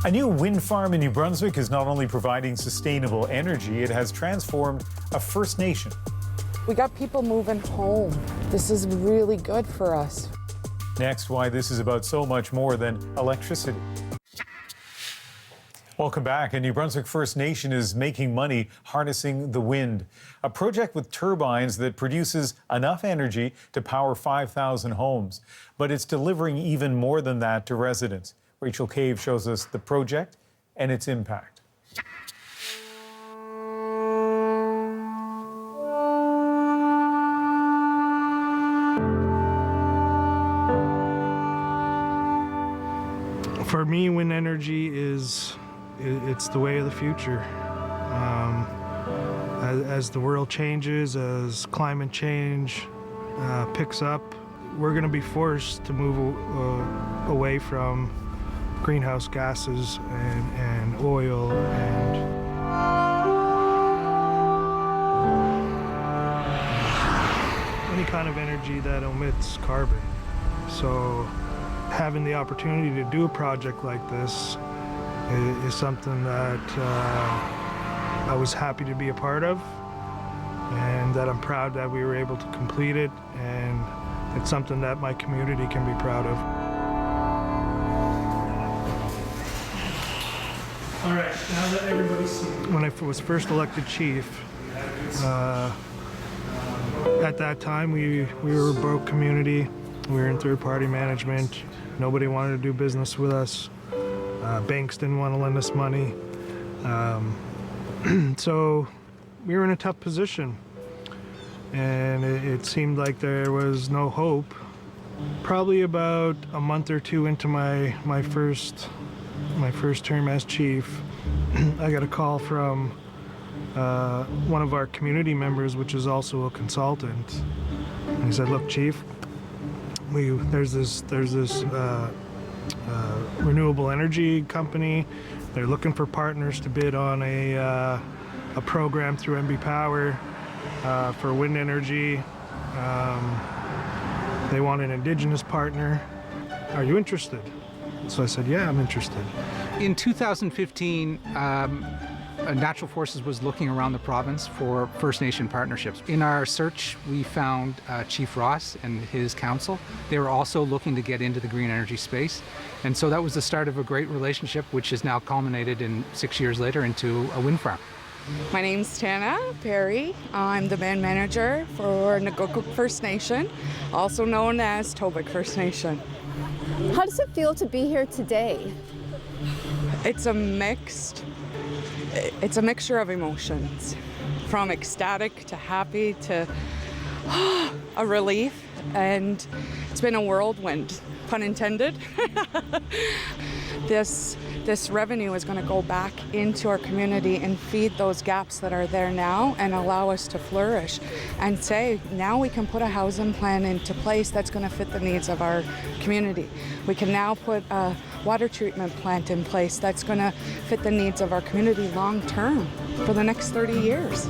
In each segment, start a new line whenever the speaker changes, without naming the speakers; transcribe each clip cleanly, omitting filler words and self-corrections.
A new wind farm in New Brunswick is not only providing sustainable energy, it has transformed a First Nation.
We got people moving home. This is really good for us.
Next, why this is about so much more than electricity. Welcome back. A New Brunswick First Nation is making money harnessing the wind, a project with turbines that produces enough energy to power 5,000 homes. But it's delivering even more than that to residents. Rachel Cave shows us the project and its impact.
For me, wind energy it's the way of the future. As the world changes, as climate change picks up, we're going to be forced to move away from greenhouse gases and oil and any kind of energy that emits carbon. So having the opportunity to do a project like this is something that I was happy to be a part of, and that I'm proud that we were able to complete it, and it's something that my community can be proud of. All right, now that everybody's seen. When I was first elected chief, at that time we were a broke community. We were in third-party management. Nobody wanted to do business with us. Banks didn't want to lend us money. So we were in a tough position. And it seemed like there was no hope. Probably about a month or two into my first term as chief, I got a call from one of our community members, which is also a consultant. And he said, "Look, Chief, there's this renewable energy company. They're looking for partners to bid on a program through MB Power for wind energy. They want an Indigenous partner. Are you interested?" So I said, "Yeah, I'm interested."
In 2015, Natural Forces was looking around the province for First Nation partnerships. In our search, we found Chief Ross and his council. They were also looking to get into the green energy space. And so that was the start of a great relationship, which has now culminated in 6 years later into a wind farm.
My name's Tana Perry. I'm the band manager for Negotkuk First Nation, also known as Tobic First Nation.
How does it feel to be here today?
It's a mixture of emotions, from ecstatic to happy to a relief, and it's been a whirlwind, pun intended. This revenue is going to go back into our community and feed those gaps that are there now and allow us to flourish and say, now we can put a housing plan into place that's going to fit the needs of our community. We can now put a water treatment plant in place that's going to fit the needs of our community long term for the next 30 years.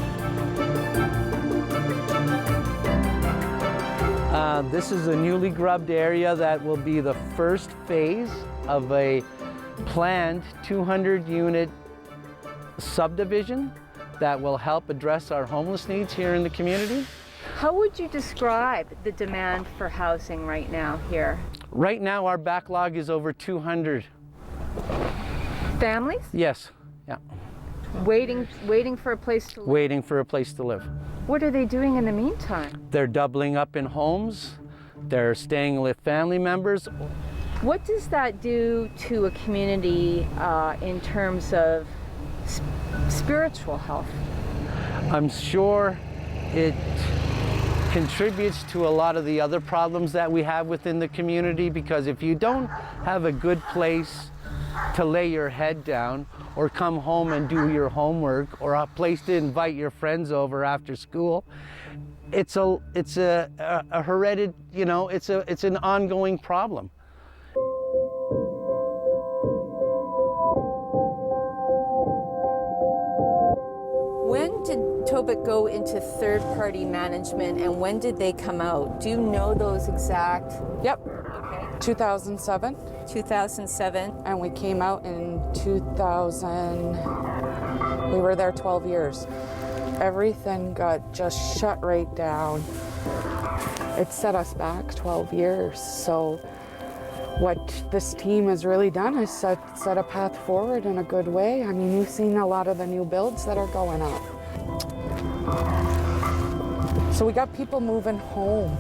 This is a newly grubbed area that will be the first phase of a planned 200-unit subdivision that will help address our homeless needs here in the community.
How would you describe the demand for housing right now here?
Right now, our backlog is over 200.
Families?
Yes, yeah.
Waiting for a place to live?
Waiting for a place to live.
What are they doing in the meantime?
They're doubling up in homes. They're staying with family members.
What does that do to a community in terms of spiritual health?
I'm sure it contributes to a lot of the other problems that we have within the community, because if you don't have a good place to lay your head down or come home and do your homework or a place to invite your friends over after school, it's a hereditary, you know, it's an ongoing problem.
When did Tobic go into third-party management and when did they come out? Do you know those exact?
Yep.
Okay.
2007,
2007.
and we came out in 2000. We were there 12 years. Everything got just shut right down. It set us back 12 years. So what this team has really done is set a path forward in a good way. I mean, you've seen a lot of the new builds that are going up. So we got people moving home.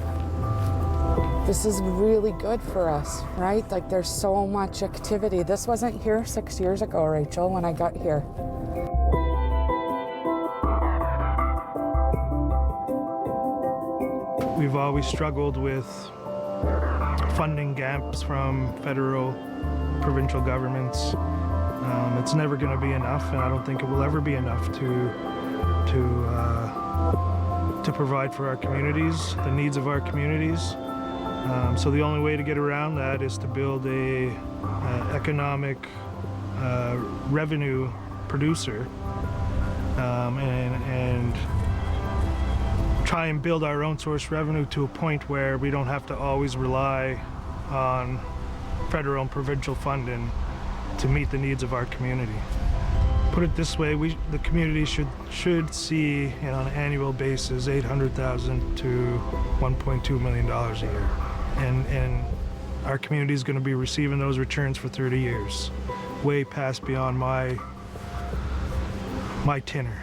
This is really good for us, right? Like, there's so much activity. This wasn't here 6 years ago, Rachel, when I got here.
We've always struggled with funding gaps from federal, provincial governments. It's never going to be enough, and I don't think it will ever be enough to provide for our communities, the needs of our communities. So the only way to get around that is to build a economic revenue producer, and try and build our own source revenue to a point where we don't have to always rely on federal and provincial funding to meet the needs of our community. Put it this way, the community should see, on an annual basis, $800,000 to $1.2 million a year. And our community is going to be receiving those returns for 30 years, way past beyond my tenure.